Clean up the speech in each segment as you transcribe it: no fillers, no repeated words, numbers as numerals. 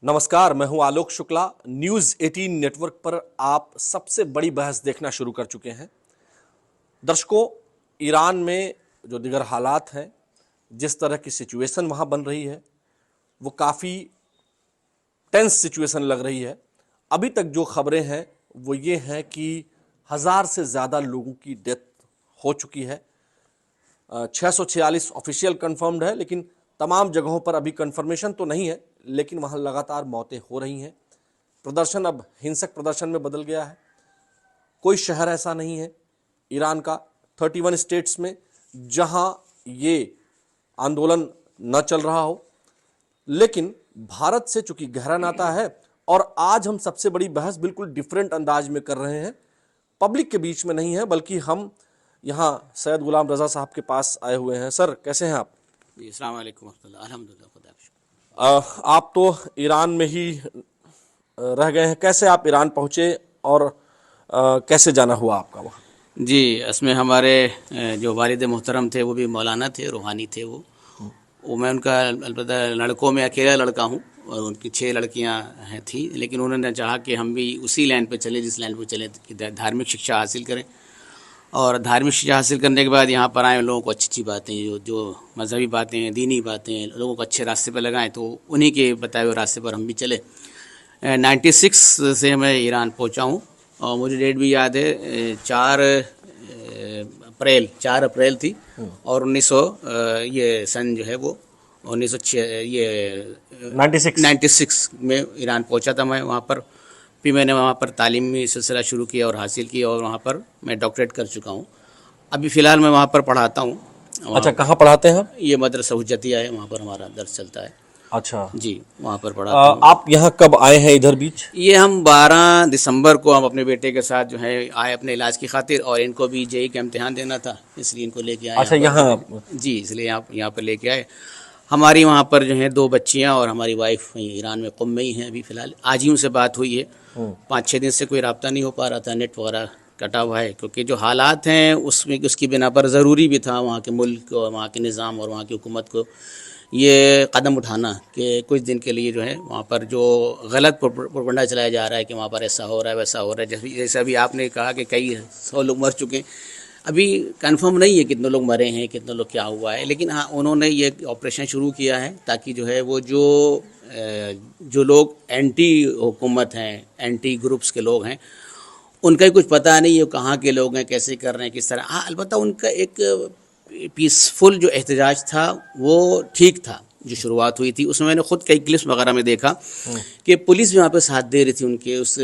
नमस्कार, मैं हूं आलोक शुक्ला। न्यूज़ 18 नेटवर्क पर आप सबसे बड़ी बहस देखना शुरू कर चुके हैं। दर्शकों, ईरान में जो दिगर हालात हैं, जिस तरह की सिचुएशन वहां बन रही है, वो काफ़ी टेंस सिचुएशन लग रही है। अभी तक जो खबरें हैं वो ये हैं कि 1000 से ज़्यादा लोगों की डेथ हो चुकी है। 646 ऑफिशियल कंफर्म्ड है, लेकिन तमाम जगहों पर अभी कंफर्मेशन तो नहीं है, लेकिन वहां लगातार मौतें हो रही हैं। प्रदर्शन अब हिंसक प्रदर्शन में बदल गया है। कोई शहर ऐसा नहीं है ईरान का 31 स्टेट्स में जहां ये आंदोलन न चल रहा हो। लेकिन भारत से चूंकि गहरा नाता है और आज हम सबसे बड़ी बहस बिल्कुल डिफरेंट अंदाज में कर रहे हैं, पब्लिक के बीच में नहीं है, बल्कि हम यहाँ सैयद गुलाम रजा साहब के पास आए हुए हैं। सर, कैसे हैं आप? जी, अस्सलाम वालेकुम वरहमतुल्लाह। अल्हम्दुलिल्लाह, खुदा का शुक्र। आप तो ईरान में ही रह गए हैं। कैसे आप ईरान पहुंचे और कैसे जाना हुआ आपका वहाँ? जी, इसमें हमारे जो वालिद मोहतरम थे वो भी मौलाना थे, रूहानी थे। वो मैं उनका अलबत्ता लड़कों में अकेला लड़का हूँ और उनकी 6 लड़कियाँ हैं थी, लेकिन उन्होंने चाहा कि हम भी उसी लाइन पे चले जिस लाइन पे चले, कि धार्मिक शिक्षा हासिल करें। और धार्मिक शिक्षा हासिल करने के बाद यहाँ पर आए, लोगों को अच्छी अच्छी बातें, जो मज़हबी बातें हैं, दीनी बातें, लोगों को अच्छे रास्ते पर लगाएं, तो उन्हीं के बताए हुए रास्ते पर हम भी चले। 96 से मैं ईरान पहुँचा हूँ और मुझे डेट भी याद है, 4 अप्रैल थी और 1900 ये सन जो है वो 96 में ईरान पहुँचा था मैं वहाँ पर। फिर मैंने वहाँ पर तालीमी सिलसिला शुरू किया और हासिल किया और वहाँ पर मैं डॉक्टरेट कर चुका हूँ। अभी फ़िलहाल मैं वहाँ पर पढ़ाता हूँ। अच्छा, कहाँ पढ़ाते हैं आप? ये मदरसा हुज्जतिया है, वहाँ पर हमारा दर्स चलता है। अच्छा जी, वहाँ पर पढ़ाता हूँ। आप यहाँ कब आए हैं इधर बीच? ये हम 12 दिसंबर को हम अपने बेटे के साथ जो है आए अपने इलाज की खातिर, और इनको भी जेई का इम्तिहान देना था, इसलिए इनको लेके आए। अच्छा, यहाँ? जी, इसलिए आप यहाँ पर लेके आए। हमारी वहाँ पर जो है 2 बच्चियाँ और हमारी वाइफ ईरान में कुम में ही हैं अभी फ़िलहाल। आज ही उनसे बात हुई है। 5-6 दिन से कोई रब्ता नहीं हो पा रहा था, नेट वगैरह कटा हुआ है, क्योंकि जो हालात हैं उसमें उसकी बिना पर ज़रूरी भी था वहाँ के मुल्क और वहाँ के निज़ाम और वहाँ की हुकूमत को ये कदम उठाना कि कुछ दिन के लिए जो है वहाँ पर जो गलत प्रोपेगेंडा चलाया जा रहा है कि वहाँ पर ऐसा हो रहा है वैसा हो रहा है। जैसे अभी आपने कहा कि कई 100 लोग मर चुके हैं, अभी कंफर्म नहीं है कितने लोग मरे हैं, कितने लोग क्या हुआ है, लेकिन हाँ उन्होंने ये ऑपरेशन शुरू किया है ताकि जो है वो जो लोग एंटी हुकूमत हैं, एंटी ग्रुप्स के लोग हैं, उनका ही कुछ पता नहीं है कहाँ के लोग हैं, कैसे कर रहे हैं, किस तरह। हाँ, अलबत्ता उनका एक पीसफुल जो एहतजाज था वो ठीक था, जो शुरुआत हुई थी उसमें मैंने खुद कई क्लिप्स वगैरह में देखा कि पुलिस भी वहाँ पे साथ दे रही थी उनके उस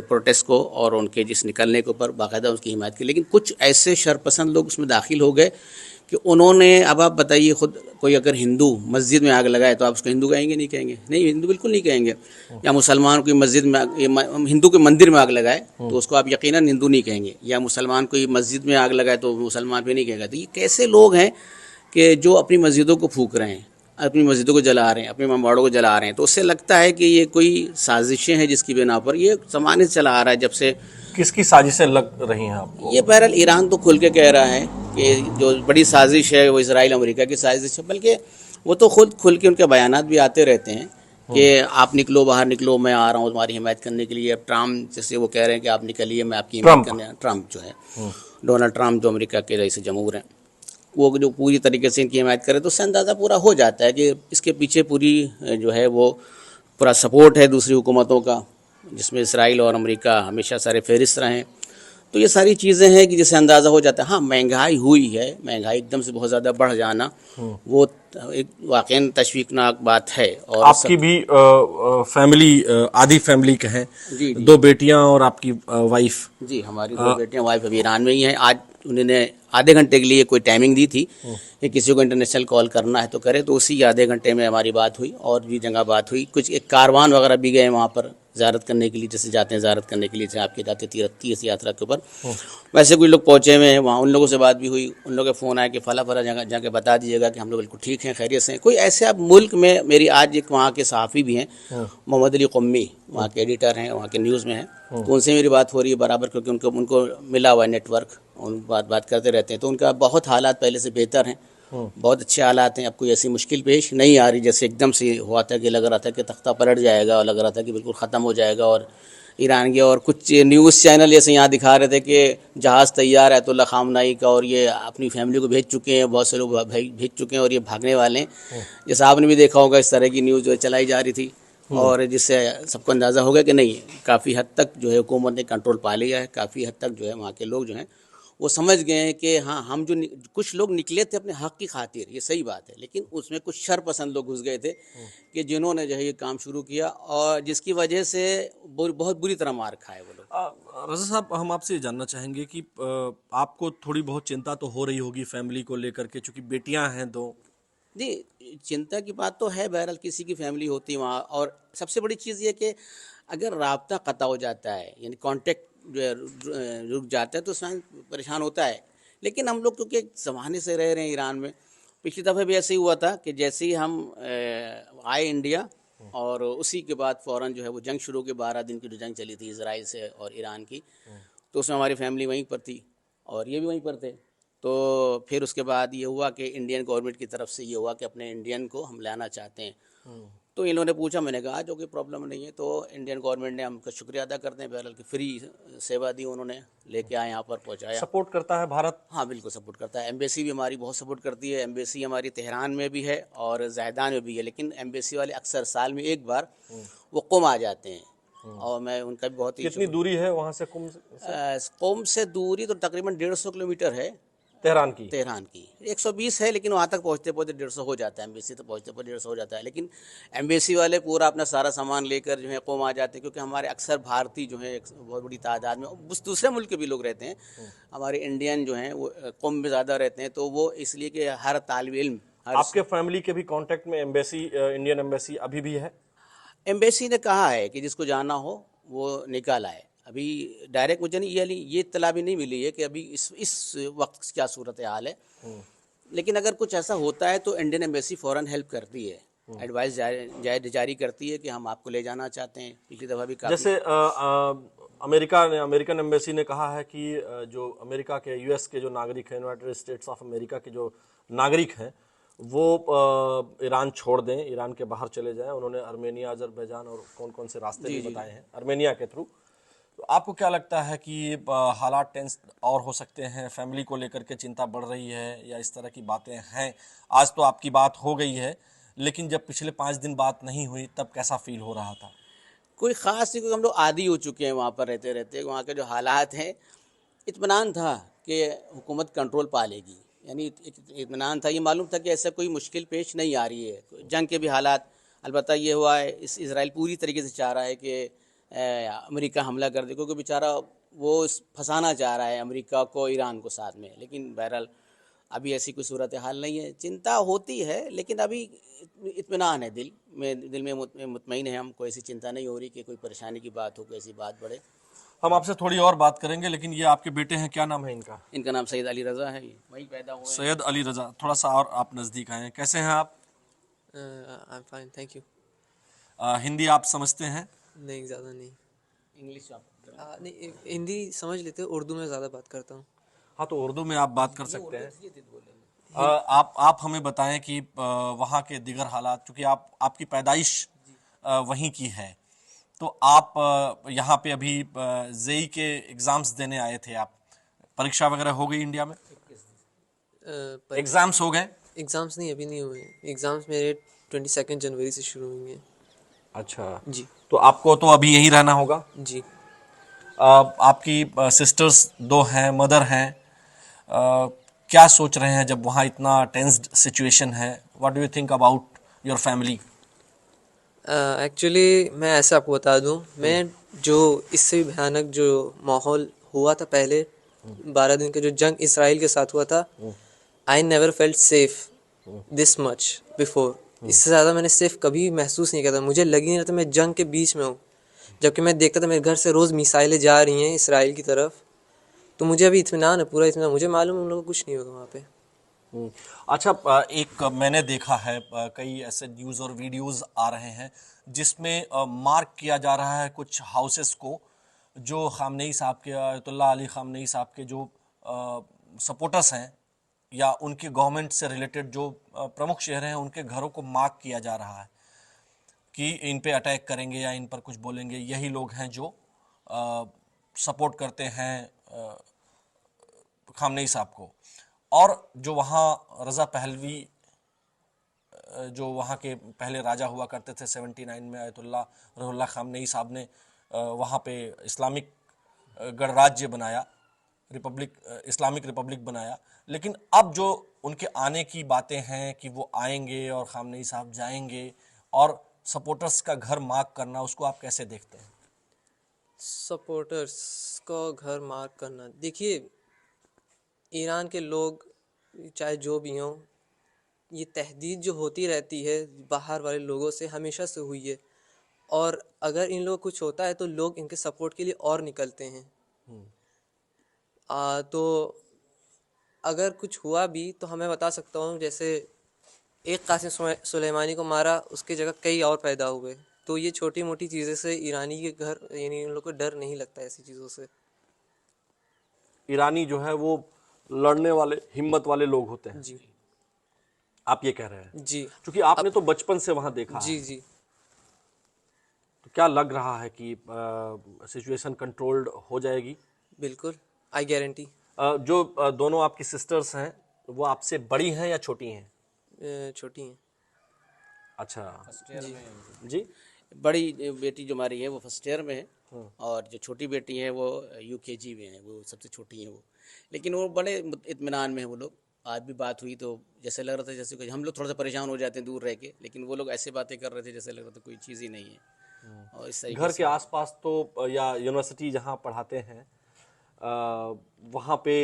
प्रोटेस्ट को और उनके जिस निकलने के ऊपर बाकायदा उसकी हिमायत की। लेकिन कुछ ऐसे शरपसंद लोग उसमें दाखिल हो गए कि उन्होंने, अब आप बताइए खुद, कोई अगर हिंदू मस्जिद में आग लगाए तो आप उसको हिंदू कहेंगे? नहीं कहेंगे, नहीं, हिंदू बिल्कुल नहीं कहेंगे। या मुसलमान कोई मस्जिद में, हिंदू के मंदिर में आग लगाए तो उसको आप यकीनन हिंदू नहीं कहेंगे, या मुसलमान कोई मस्जिद में आग लगाए तो मुसलमान भी नहीं कहेगा। तो ये कैसे लोग हैं कि जो अपनी मस्जिदों को फूंक रहे हैं, अपनी मस्जिदों को जला रहे हैं, अपने मवाड़ों को जला रहे हैं? तो उससे लगता है कि ये कोई साजिशें हैं जिसकी बिना पर ये ज़माने से चला आ रहा है। जब से किसकी साजिशें लग रही हैं आपको? ये बहरहाल ईरान तो खुल के कह रहा है कि जो बड़ी साजिश है वो इसराइल अमेरिका की साजिश है, बल्कि वो तो खुद खुल के उनके बयानात भी आते रहते हैं कि आप निकलो, बाहर निकलो, मैं आ रहा हूँ तुम्हारी हिमायत करने के लिए। अब ट्रम्प जैसे वो कह रहे हैं कि आप निकलिए, मैं आपकी हिमायत करने। ट्रम्प जो है, डोनाल्ड ट्रम्प, जो अमेरिका के रईस जमहूर हैं, वो जो पूरी तरीके से इनकी हिमायत करे तो उससे अंदाज़ा पूरा हो जाता है कि इसके पीछे पूरी जो है वो पूरा सपोर्ट है दूसरी हुकूमतों का, जिसमें इसराइल और अमेरिका हमेशा सारे फहरिस्त रहे हैं। तो ये सारी चीज़ें हैं कि जिससे अंदाज़ा हो जाता है। हाँ, महंगाई हुई है, महंगाई एकदम से बहुत ज़्यादा बढ़ जाना वो एक वाकई तशवीकनाक बात है। और आपकी भी फैमिली, आधी फैमिली कहें, जी, 2 बेटियां और आपकी वाइफ? जी, हमारी 2 बेटियां, वाइफ अभी ईरान में ही हैं। आज उन्होंने आधे घंटे के लिए कोई टाइमिंग दी थी कि किसी को इंटरनेशनल कॉल करना है तो करे, तो उसी आधे घंटे में हमारी बात हुई और भी जगह बात हुई। कुछ एक कारवान वगैरह भी गए वहाँ पर ज़ियारत करने के लिए, जैसे जाते हैं ज़ियारत करने के लिए, जैसे आपके जाते तीर्थ यात्रा के ऊपर, वैसे कोई लोग पहुँचे हुए हैं वहाँ, उन लोगों से बात भी हुई। उन लोगों के फ़ोन आए कि फला जगह जाके बता दीजिएगा कि हम लोग बिल्कुल ठीक हैं, खैरियत से हैं। कोई ऐसे अब मुल्क में, मेरी आज एक वहाँ के सहाफ़ी भी हैं, मोहम्मद अली क़ुम्मी, वहाँ के एडिटर हैं, वहाँ के न्यूज़ में हैं, तो उनसे मेरी बात हो रही है बराबर, क्योंकि उनको मिला हुआ है नेटवर्क, उन बात करते रहते हैं। तो उनका बहुत हालात पहले से बेहतर हैं बहुत अच्छे हालात हैं, अब कोई ऐसी मुश्किल पेश नहीं आ रही जैसे एकदम से हुआ था कि लग रहा था कि तख्ता पलट जाएगा और लग रहा था कि बिल्कुल ख़त्म हो जाएगा। और ईरान के और कुछ न्यूज़ चैनल जैसे यहाँ दिखा रहे थे कि जहाज़ तैयार है अयतुल्ला ख़ामनेई का और ये अपनी फैमिली को भेज चुके हैं, बहुत से लोग भेज चुके हैं और ये भागने वाले हैं। जैसा आपने भी देखा होगा, इस तरह की न्यूज़ जो है चलाई जा रही थी और जिससे सबको अंदाज़ा हो गया कि नहीं, काफ़ी हद तक जो है हुकूमत ने कंट्रोल पा लिया है, काफ़ी हद तक जो है वहाँ के लोग जो हैं वो समझ गए हैं कि हाँ, हम जो कुछ लोग निकले थे अपने हक़ की खातिर, ये सही बात है, लेकिन उसमें कुछ शर पसंद लोग घुस गए थे कि जिन्होंने जो है ये काम शुरू किया और जिसकी वजह से बहुत बुरी तरह मार खाए वो लोग। रज़ा साहब, हम आपसे ये जानना चाहेंगे कि आपको थोड़ी बहुत चिंता तो हो रही होगी फैमिली को लेकर के, चूंकि बेटियां हैं दो। जी, चिंता की बात तो है, बहरहाल किसी की फैमिली होती है वहाँ। और सबसे बड़ी चीज़ ये कि अगर राब्ता क़ता हो जाता है, यानी कांटेक्ट जो है रुक जाता है, तो इंसान परेशान होता है। लेकिन हम लोग क्योंकि एक ज़माने से रह रहे हैं ईरान में, पिछली दफ़े भी ऐसे ही हुआ था कि जैसे ही हम आए इंडिया और उसी के बाद फ़ौरन जो है वो जंग शुरू, के 12 दिन की जो जंग चली थी इजराइल से और ईरान की, तो उसमें हमारी फैमिली वहीं पर थी और ये भी वहीं पर थे। तो फिर उसके बाद ये हुआ कि इंडियन गवर्नमेंट की तरफ से ये हुआ कि अपने इंडियन को हम लाना चाहते हैं। तो इन्होंने पूछा, मैंने कहा जो कोई प्रॉब्लम नहीं है। तो इंडियन गवर्नमेंट ने हमका शुक्रिया अदा करते हैं, बहरहाल की फ्री सेवा दी उन्होंने, लेके आए यहाँ पर पहुँचाया। सपोर्ट करता है भारत? हाँ, बिल्कुल सपोर्ट करता है। एम्बेसी भी हमारी बहुत सपोर्ट करती है। एम्बेसी हमारी तेहरान में भी है और ज़ैदान में भी है, लेकिन एम्बेसी वाले अक्सर साल में एक बार वो कुम आ जाते हैं और मैं उनका भी बहुत ही कितनी दूरी है वहां से कुम कुम से दूरी तो तकरीबन 150 किलोमीटर है तेहरान की? तेहरान की 120 है, लेकिन वहाँ तक पहुँचते पहुँचते 150 हो जाता है। एम्बेसी तक पहुँचते पहुँचते 150 हो जाता है, लेकिन एम्बेसी वाले पूरा अपना सारा सामान लेकर जो है कौम आ जाते हैं, क्योंकि हमारे अक्सर भारतीय जो है एक बहुत बड़ी तादाद में उस दूसरे मुल्क के भी लोग रहते हैं। हमारे इंडियन जो हैं वो कौम में ज़्यादा रहते हैं, तो वो इसलिए कि हर तालिब इल्म आपके फैमिली के भी कांटेक्ट में एम्बेसी, इंडियन एम्बेसी अभी भी है? एम्बेसी ने कहा है कि जिसको जाना हो वो निकाल आए। अभी डायरेक्ट मुझे नहीं ये इत्तला भी नहीं मिली है कि अभी इस वक्त क्या सूरत हाल है, लेकिन अगर कुछ ऐसा होता है तो इंडियन एम्बेसी फ़ौरन हेल्प करती है, एडवाइस जारी करती है कि हम आपको ले जाना चाहते हैं। पिछली दफ़ा भी काफ़ी जैसे अमेरिकन एम्बेसी ने कहा है कि जो अमेरिका के, यूएस के जो नागरिक हैं, यूनाइटेड स्टेट्स ऑफ अमेरिका के जो नागरिक हैं, वो ईरान छोड़ दें, ईरान के बाहर चले जाएं। उन्होंने आर्मेनिया, अजरबैजान और कौन कौन से रास्ते भी बताए हैं आर्मेनिया के थ्रू। तो आपको क्या लगता है कि हालात टेंस और हो सकते हैं? फैमिली को लेकर के चिंता बढ़ रही है या इस तरह की बातें हैं? आज तो आपकी बात हो गई है, लेकिन जब पिछले 5 दिन बात नहीं हुई तब कैसा फील हो रहा था? कोई ख़ास नहीं, क्योंकि हम लोग आदी हो चुके हैं वहाँ पर रहते रहते। वहाँ के जो हालात हैं, इत्मीनान था कि हुकूमत कंट्रोल पा लेगी, यानी इत्मीनान था, ये मालूम था कि ऐसा कोई मुश्किल पेश नहीं आ रही है। जंग के भी हालात, अलबत्ता ये हुआ है इसराइल पूरी तरीके से चाह रहा है कि अमेरिका हमला कर दे, क्योंकि बेचारा वो फंसाना चाह रहा है अमेरिका को, ईरान को साथ में। लेकिन बहरहाल अभी ऐसी कोई सूरत हाल नहीं है। चिंता होती है, लेकिन अभी इत्मीनान है, दिल में मुतमईन है हम, कोई ऐसी चिंता नहीं हो रही कि कोई परेशानी की बात हो, कोई ऐसी बात बढ़े। हम आपसे थोड़ी और बात करेंगे, लेकिन ये आपके बेटे हैं, क्या नाम है इनका? इनका नाम सैयद अली रज़ा है, ये वहीं पैदा हुए हैं। सैयद अली रज़ा, थोड़ा सा और आप नज़दीक आए हैं। कैसे हैं आप? I am fine, thank you. Hindi आप समझते हैं? नहीं, ज़्यादा नहीं। इंग्लिश आप नहीं, हिंदी समझ लेते हो, उर्दू में ज़्यादा बात करता हूँ। हाँ, तो उर्दू में आप बात कर सकते हैं। आप हमें बताएं कि वहाँ के दिगर हालात, चूँकि आपकी पैदाइश वहीं की है, तो आप यहाँ पे अभी जेई के एग्ज़ाम्स देने आए थे आप। परीक्षा वगैरह हो गई इंडिया में? एग्ज़ाम्स हो गए? एग्ज़ाम्स नहीं, अभी नहीं हुए। एग्ज़ाम्स मेरे 22 जनवरी से शुरू होंगे। अच्छा जी तो आपको तो अभी यहीं रहना होगा? जी। आपकी सिस्टर्स 2 हैं, मदर हैं, क्या सोच रहे हैं जब वहाँ इतना टेंस्ड सिचुएशन है? What do you think about your family? Actually मैं ऐसा आपको बता दूं, मैं जो इससे भी भयानक जो माहौल हुआ था पहले 12 दिन का जो जंग इसराइल के साथ हुआ था, I never felt safe this much before. इससे ज़्यादा मैंने सेफ कभी महसूस नहीं किया था। मुझे लग ही नहीं रहा था मैं जंग के बीच में हूँ, जबकि मैं देखता था मेरे घर से रोज़ मिसाइलें जा रही हैं इसराइल की तरफ। तो मुझे अभी इत्मीनान है, पूरा इत्मीनान। मुझे मालूम है उन लोगों को कुछ नहीं होगा वहाँ पे। अच्छा, एक मैंने देखा है कई ऐसे न्यूज़ और वीडियोस आ रहे हैं जिसमें मार्क किया जा रहा है कुछ हाउसेस को, जो खामनेई साहब के, अयतुल्ला अली खामनेई साहब के जो सपोर्टर्स हैं या उनके गवर्नमेंट से रिलेटेड जो प्रमुख शहर हैं उनके घरों को मार्क किया जा रहा है कि इन पे अटैक करेंगे या इन पर कुछ बोलेंगे, यही लोग हैं जो सपोर्ट करते हैं खामनेई साहब को। और जो वहाँ रज़ा पहलवी जो वहाँ के पहले राजा हुआ करते थे 79 में, आयतुल्लाह रुहुल्लाह खामनेई साहब ने वहाँ पे इस्लामिक गणराज्य बनाया, इस्लामिक रिपब्लिक बनाया। लेकिन अब जो उनके आने की बातें हैं कि वो आएंगे और खामनेई साहब जाएंगे और सपोर्टर्स का घर मार्क करना, उसको आप कैसे देखते हैं? सपोर्टर्स का घर मार्क करना, देखिए ईरान के लोग चाहे जो भी हों, ये तहदीद जो होती रहती है बाहर वाले लोगों से हमेशा से हुई है, और अगर इन लोगों को कुछ होता है तो लोग इनके सपोर्ट के लिए और निकलते हैं। तो अगर कुछ हुआ भी तो हमें बता सकता हूँ, जैसे एक कासिम सुलेमानी को मारा, उसकी जगह कई और पैदा हुए। तो ये छोटी मोटी चीज़ें से ईरानी के घर यानी इन लोगों को डर नहीं लगता ऐसी चीज़ों से। ईरानी जो है वो लड़ने वाले, हिम्मत वाले लोग होते हैं। जी आप ये कह रहे हैं? जी क्योंकि आपने तो बचपन से वहां देखा जी है, जी तो क्या लग रहा है कि सिचुएशन कंट्रोल्ड हो जाएगी? बिल्कुल, आई गारंटी। जो दोनों आपकी सिस्टर्स हैं वो आपसे बड़ी हैं या छोटी हैं? छोटी हैं। अच्छा जी जी। बड़ी बेटी जो हमारी है वो फर्स्ट ईयर में है, और जो छोटी बेटी है वो यूकेजी में है, वो सबसे छोटी है वो। लेकिन वो बड़े इत्मीनान में है वो लोग। आज भी बात हुई तो जैसे लग रहा था जैसे कि हम लोग थोड़ा सा परेशान हो जाते हैं दूर रह के, लेकिन वो लोग ऐसे बातें कर रहे थे जैसे लग रहा था कोई चीज़ ही नहीं है। और इस तरीके घर से के आसपास तो या यूनिवर्सिटी जहाँ पढ़ाते हैं वहाँ पे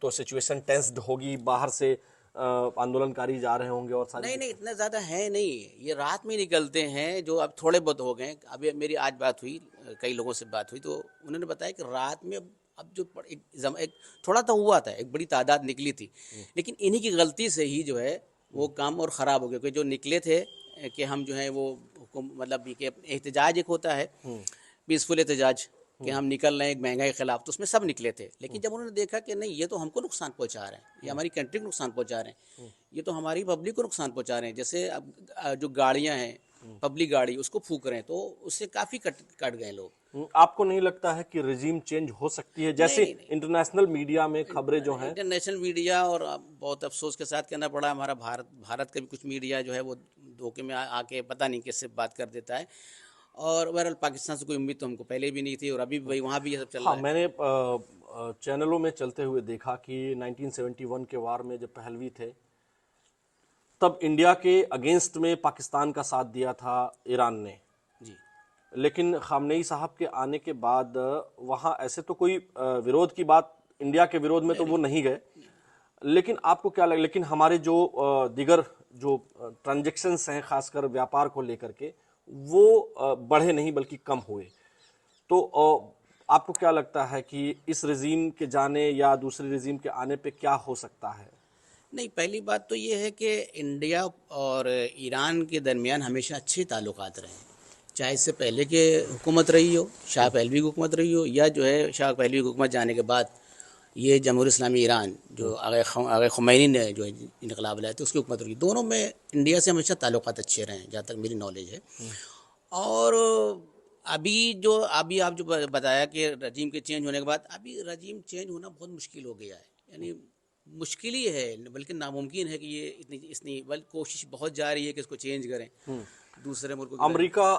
तो सिचुएशन टेंस्ड होगी, बाहर से आंदोलनकारी जा रहे होंगे और सारी नहीं नहीं, इतना ज़्यादा है नहीं, ये रात में निकलते हैं जो अब थोड़े बहुत हो गए। अभी मेरी आज बात हुई, कई लोगों से बात हुई तो उन्होंने बताया कि रात में अब जो एक थोड़ा तो हुआ था, एक बड़ी तादाद निकली थी, लेकिन इन्हीं की गलती से ही जो है वो काम और ख़राब हो गया। क्योंकि जो निकले थे कि हम जो है वो मतलब कि एहतजाज एक होता है, पीसफुल एहतजाज, कि हम निकल रहे हैं एक महंगाई के खिलाफ, तो उसमें सब निकले थे। लेकिन जब उन्होंने देखा कि नहीं, ये तो हमको नुकसान पहुंचा रहे हैं, ये हमारी कंट्री को नुकसान पहुंचा रहे हैं, ये तो हमारी पब्लिक को नुकसान पहुंचा रहे हैं। जैसे अब जो गाड़ियां हैं, पब्लिक गाड़ी, उसको फूक रहे हैं, तो उससे काफ़ी कट गए लोग। आपको नहीं लगता है कि रिजीम चेंज हो सकती है? जैसे नहीं, नहीं। इंटरनेशनल मीडिया में खबरें जो हैं, इंटरनेशनल मीडिया, और बहुत अफसोस के साथ कहना पड़ा, हमारा भारत का भी कुछ मीडिया जो है वो धोखे में आके पता नहीं किससे बात कर देता है। और बहरहाल पाकिस्तान से कोई उम्मीद तो हमको पहले भी नहीं थी, और अभी भाई वहाँ भी ये सब चल रहा हाँ, है। मैंने चैनलों में चलते हुए देखा कि 1971 के वार में जब पहलवी थे तब इंडिया के अगेंस्ट में पाकिस्तान का साथ दिया था ईरान ने। जी। लेकिन खामनेई साहब के आने के बाद वहाँ ऐसे तो कोई विरोध की बात, इंडिया के विरोध में तो वो नहीं गए। लेकिन आपको क्या लगा, लेकिन हमारे जो दिगर जो ट्रांजैक्शंस हैं खासकर व्यापार को लेकर के, वो बढ़े नहीं बल्कि कम हुए। तो आपको क्या लगता है कि इस रिजीम के जाने या दूसरे रिजीम के आने पे क्या हो सकता है? नहीं, पहली बात तो ये है कि इंडिया और ईरान के दरमियान हमेशा अच्छे ताल्लुकात रहे हैं, चाहे इससे पहले के हुकूमत रही हो, शाह पहलवी की हुकूमत रही हो, या जो है शाह पहलवी की हुकूमत जाने के बाद ये जमहूरी इस्लामी ईरान जो आगे खुमैनी ने जो इनकलाब लाया था उसकी हुकूमत रही। दोनों में इंडिया से हमेशा ताल्लुकात अच्छे रहे हैं, जहाँ तक मेरी नॉलेज है। और अभी आप जो बताया कि रजीम के चेंज होने के बाद, अभी रजीम चेंज होना बहुत मुश्किल हो गया है। यानी मुश्किल ही है, बल्कि नामुमकिन है कि ये इतनी बल्कि कोशिश बहुत जा रही है कि इसको चेंज करें दूसरे मुल्कों की।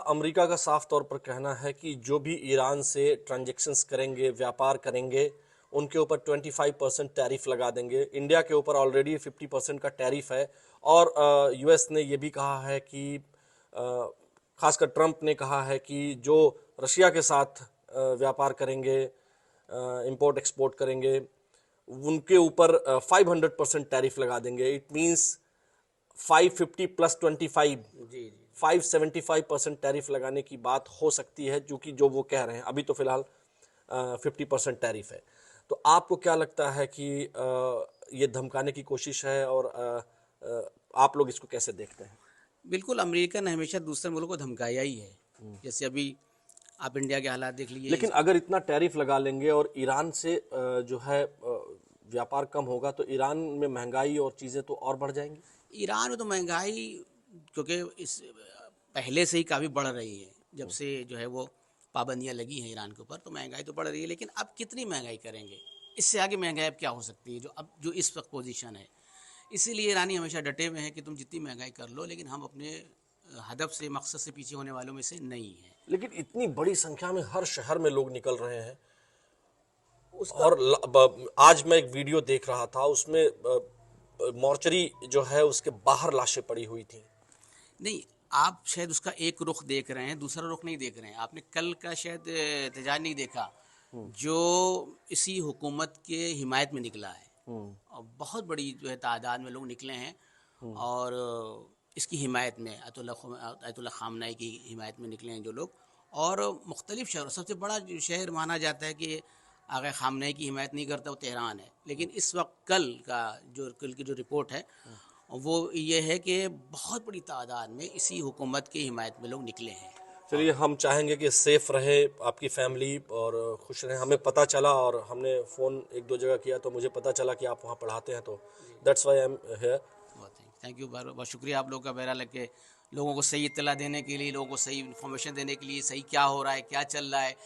अमेरिका का साफ तौर पर कहना है कि जो भी ईरान से ट्रांजैक्शंस करेंगे, व्यापार करेंगे, उनके ऊपर 25% टैरिफ लगा देंगे। इंडिया के ऊपर ऑलरेडी 50% का टैरिफ है। और यूएस ने ये भी कहा है कि खासकर ट्रंप ने कहा है कि जो रशिया के साथ व्यापार करेंगे, इंपोर्ट एक्सपोर्ट करेंगे, उनके ऊपर 500% टैरिफ लगा देंगे। इट मीन्स 550 प्लस 25, जी जी 575% टैरिफ लगाने की बात हो सकती है, जो वो कह रहे हैं। अभी तो फिलहाल 50% टैरिफ है। तो आपको क्या लगता है कि ये धमकाने की कोशिश है, और आप लोग इसको कैसे देखते हैं? बिल्कुल, अमेरिका ने हमेशा दूसरे मुल्कों को धमकाया ही है। जैसे अभी आप इंडिया के हालात देख लीजिए। लेकिन अगर इतना टैरिफ लगा लेंगे और ईरान से जो है व्यापार कम होगा तो ईरान में महंगाई और चीज़ें तो और बढ़ जाएंगी। ईरान में तो महंगाई क्योंकि इस पहले से ही काफ़ी बढ़ रही है, जब से जो है वो पाबंदियां लगी हैं ईरान के ऊपर, तो महंगाई तो बढ़ रही है। लेकिन अब कितनी महंगाई करेंगे, इससे आगे महंगाई अब क्या हो सकती है जो इस वक्त पोजीशन है। इसीलिए ईरानी हमेशा डटे हुए हैं कि तुम जितनी महंगाई कर लो, लेकिन हम अपने हदफ से, मकसद से पीछे होने वालों में से नहीं हैं। लेकिन इतनी बड़ी संख्या में हर शहर में लोग निकल रहे हैं आज मैं एक वीडियो देख रहा था, उसमें मॉर्चरी जो है उसके बाहर लाशें पड़ी हुई थी। नहीं, आप शायद उसका एक रुख देख रहे हैं, दूसरा रुख नहीं देख रहे हैं। आपने कल का शायद एहतजाज नहीं देखा, जो इसी हुकूमत के हिमायत में निकला है। और बहुत बड़ी जो है तादाद में लोग निकले हैं और इसकी हिमायत में, आयतुल्लाह खामनाई की हिमायत में निकले हैं जो लोग। और मुख्तलिफ शहरों, सबसे बड़ा जो शहर माना जाता है कि आगे खामनेई की हिमायत नहीं करता, वो तेहरान है। लेकिन इस वक्त कल की जो रिपोर्ट है वो ये है कि बहुत बड़ी तादाद में इसी हुकूमत की हिमायत में लोग निकले हैं। चलिए, हम चाहेंगे कि सेफ रहे आपकी फैमिली और खुश रहें। हमें पता चला और हमने फ़ोन एक दो जगह किया तो मुझे पता चला कि आप वहाँ पढ़ाते हैं, तो that's why I am here. Thank you, बहुत शुक्रिया आप लोगों का बहरहाल के लोगों को सही इत्तला देने के लिए, लोगों को सही इन्फॉर्मेशन देने के लिए, सही क्या हो रहा है, क्या चल रहा है,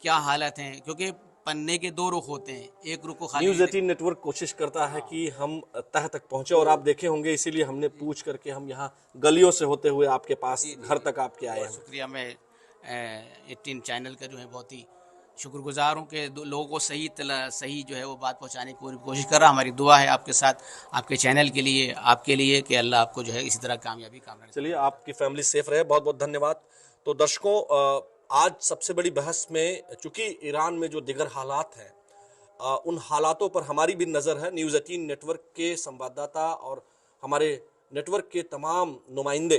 क्या हालत हैं। क्योंकि पन्ने के दो रुख होते हैं, एक रुख को खाली न्यूज़ 18 नेटवर्क कोशिश करता है कि हम तह तक पहुंचे, और आप देखे होंगे इसीलिए हमने पूछ करके हम यहाँ गलियों से होते हुए आपके पास घर तक आपके आए हैं। शुक्रिया। मैं 18 चैनल का जो है बहुत ही शुक्रगुजार हूँ कि लोगों को सही जो है वो बात पहुँचाने की पूरी कोशिश कर रहा। हमारी दुआ है आपके साथ, आपके चैनल के लिए, आपके लिए, कि अल्लाह आपको जो है इसी तरह कामयाबी कामना। चलिए, आपकी फैमिली सेफ रहे, बहुत बहुत धन्यवाद। तो दर्शकों, आज सबसे बड़ी बहस में, चूंकि ईरान में जो दिगर हालात हैं, उन हालातों पर हमारी भी नज़र है। न्यूज़ 18 नेटवर्क के संवाददाता और हमारे नेटवर्क के तमाम नुमाइंदे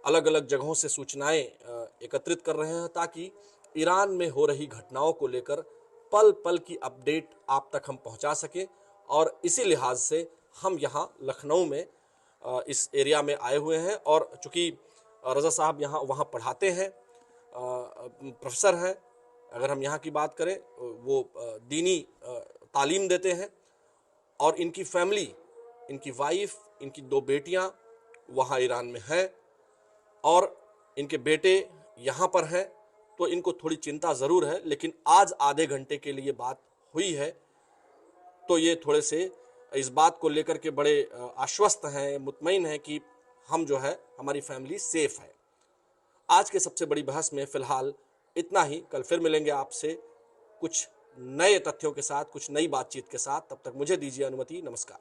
अलग अलग जगहों से सूचनाएं एकत्रित कर रहे हैं, ताकि ईरान में हो रही घटनाओं को लेकर पल पल की अपडेट आप तक हम पहुंचा सकें। और इसी लिहाज से हम यहाँ लखनऊ में इस एरिया में आए हुए हैं, और चूँकि रज़ा साहब यहाँ वहाँ पढ़ाते हैं, प्रोफेसर हैं, अगर हम यहाँ की बात करें, वो दीनी तालीम देते हैं, और इनकी फैमिली, इनकी वाइफ, इनकी 2 बेटियाँ वहाँ ईरान में हैं, और इनके बेटे यहाँ पर हैं। तो इनको थोड़ी चिंता ज़रूर है, लेकिन आज आधे घंटे के लिए बात हुई है, तो ये थोड़े से इस बात को लेकर के बड़े आश्वस्त हैं, मुतमईन हैं कि हम जो है, हमारी फैमिली सेफ है। आज के सबसे बड़ी बहस में फ़िलहाल इतना ही। कल फिर मिलेंगे आपसे कुछ नए तथ्यों के साथ, कुछ नई बातचीत के साथ। तब तक मुझे दीजिए अनुमति। नमस्कार।